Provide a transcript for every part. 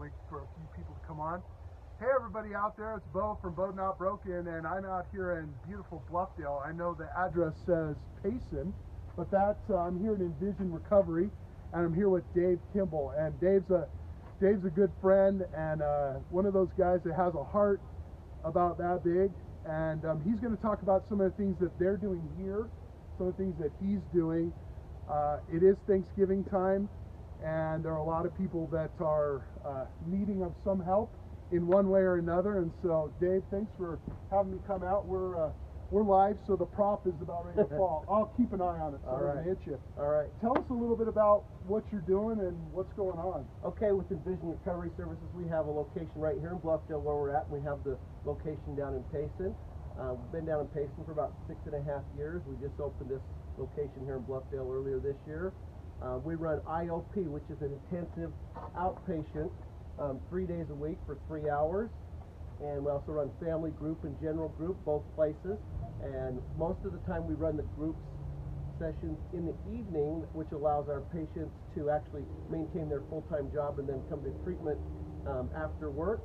wait for a few people to come on. Hey everybody out there, it's Bo from Bo Not Broken, and I'm out here in beautiful Bluffdale. I know the address says Payson, but that's I'm here at Envision Recovery, and I'm here with Dave Kimball. And Dave's a good friend, and one of those guys that has a heart about that big. And he's going to talk about some of the things that they're doing here, some of the things that he's doing. It is Thanksgiving time, and there are a lot of people that are needing of some help in one way or another. And so, Dave, thanks for having me come out. We're live, so the prop is about ready to fall. I'll keep an eye on it so it doesn't hit you. All right. Tell us a little bit about what you're doing and what's going on. Okay, with Envision Recovery Services, we have a location right here in Bluffdale where we're at. We have the location down in Payson. We've been down in Payson for about 6.5 years. We just opened this location here in Bluffdale earlier this year. We run IOP, which is an intensive outpatient, 3 days a week for 3 hours. And we also run family group and general group, both places. And most of the time we run the groups sessions in the evening, which allows our patients to actually maintain their full-time job and then come to treatment after work.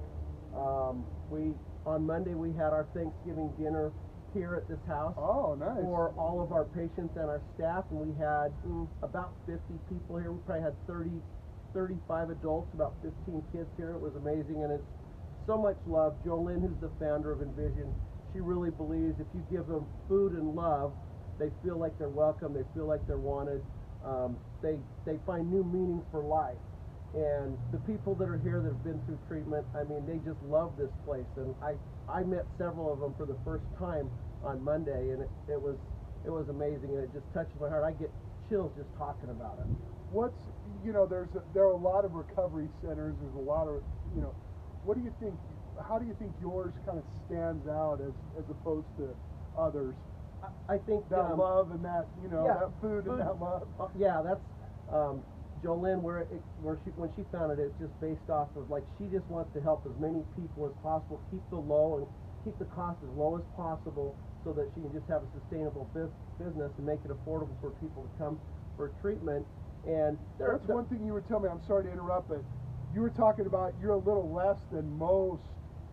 On Monday we had our Thanksgiving dinner here at this house. Oh, nice. For all of our patients and our staff, and we had about 50 people here. We probably had 35 adults, about 15 kids here. It was amazing, and it's so much love. Jolynn, who's the founder of Envision, she really believes if you give them food and love, they feel like they're welcome, they feel like they're wanted, they find new meaning for life. And the people that are here that have been through treatment, I mean, they just love this place. And I met several of them for the first time on Monday, and it was amazing, and it just touches my heart. I get chills just talking about it. There are a lot of recovery centers. There's a lot of, what do you think? How do you think yours kind of stands out as opposed to others? I think that love and that that food and that love. Yeah, that's Jolynn. When she founded it, it's just based off of, like, she just wants to help as many people as possible, keep the cost as low as possible, so that she can just have a sustainable business and make it affordable for people to come for treatment. And that's one thing you were telling me. I'm sorry to interrupt, but you were talking about you're a little less than most.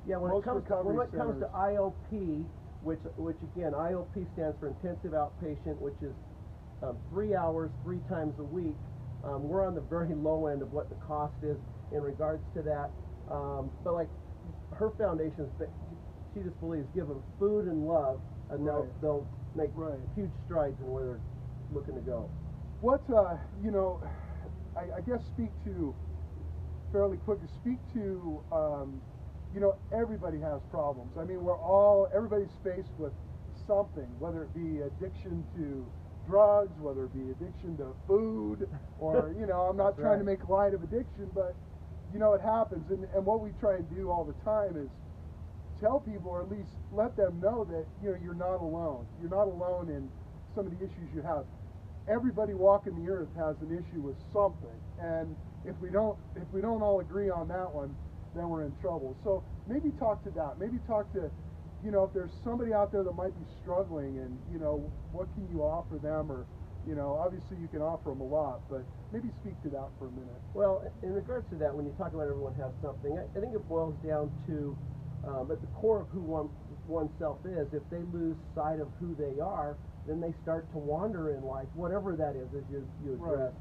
Yeah, when it comes to IOP, which again, IOP stands for Intensive Outpatient, which is 3 hours, 3 times a week. We're on the very low end of what the cost is in regards to that. But like her foundation, she just believes give them food and love, and they'll make huge strides in where they're looking to go. What I guess speak to everybody has problems. I mean, everybody's faced with something, whether it be addiction to drugs, whether it be addiction to food, or I'm not trying to make light of addiction, but it happens. And what we try and do all the time is tell people, or at least let them know that you're not alone. You're not alone in some of the issues you have. Everybody walking the earth has an issue with something, and if we don't all agree on that one, then we're in trouble. So maybe talk to that. Maybe talk to, if there's somebody out there that might be struggling, and what can you offer them, or obviously you can offer them a lot, but maybe speak to that for a minute. Well, in regards to that, when you talk about everyone has something, I think it boils down to at the core of who oneself is. If they lose sight of who they are, then they start to wander in life, whatever that is, as you address.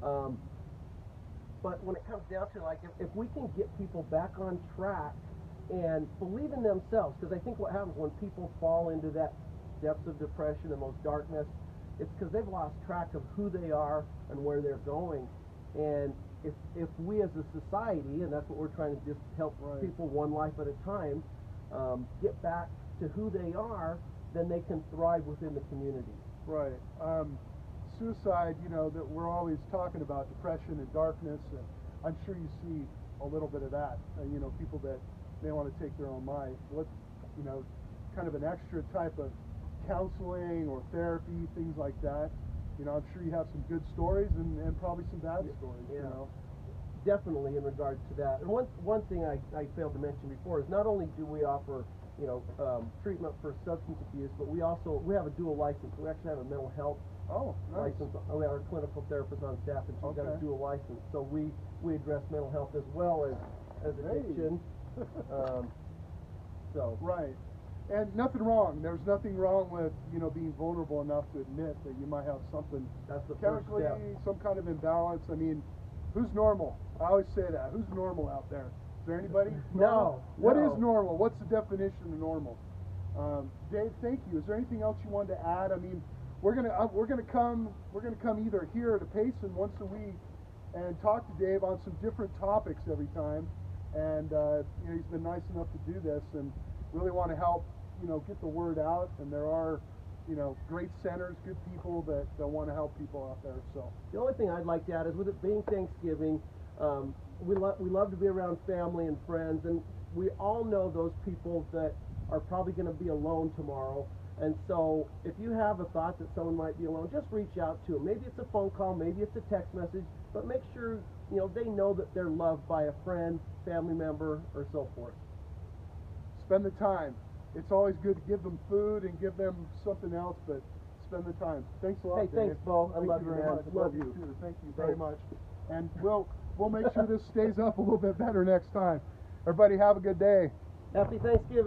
Right. But when it comes down to, like, if we can get people back on track and believe in themselves, because I think what happens when people fall into that depths of depression and those darkness, it's because they've lost track of who they are and where they're going. And if we as a society, and that's what we're trying to just help people one life at a time, get back to who they are, then they can thrive within the community. Right. Suicide, that we're always talking about, depression and darkness, and I'm sure you see a little bit of that. People that may want to take their own life. What, kind of an extra type of counseling or therapy, things like that. I'm sure you have some good stories and probably some bad stories. Yeah. Definitely in regards to that. And one thing I failed to mention before is not only do we offer treatment for substance abuse, but we have a dual license. We actually have a mental health license. We have our clinical therapist on staff, and she's got a dual license. So we address mental health as well as as Hey. addiction. So Right. And nothing wrong. There's nothing wrong with, you know, being vulnerable enough to admit that you might have something that's the first chemically, step. some kind of imbalance. I mean, who's normal? I always say that. Who's normal out there? Is there anybody? No. What no. is normal? What's the definition of normal? Dave, thank you. Is there anything else you wanted to add? I mean, we're gonna come either here to Payson once a week and talk to Dave on some different topics every time. And you know, he's been nice enough to do this, and really want to help, you know, get the word out. And there are, you know, great centers, good people that want to help people out there. So The only thing I'd like to add is, with it being Thanksgiving, we love to be around family and friends, and we all know those people that are probably going to be alone tomorrow. And so if you have a thought that someone might be alone, just reach out to them. Maybe it's a phone call, maybe it's a text message, but make sure, you know, they know that they're loved by a friend, family member, or so forth. spend the time. It's always good to give them food and give them something else, but spend the time. Thanks a lot, Hey, Dave. thanks, Bo. I Thank love you you, very man. much. Love you. Too. Thank you very Thanks. much. And we'll make sure this stays up a little bit better next time. Everybody have a good day. Happy Thanksgiving.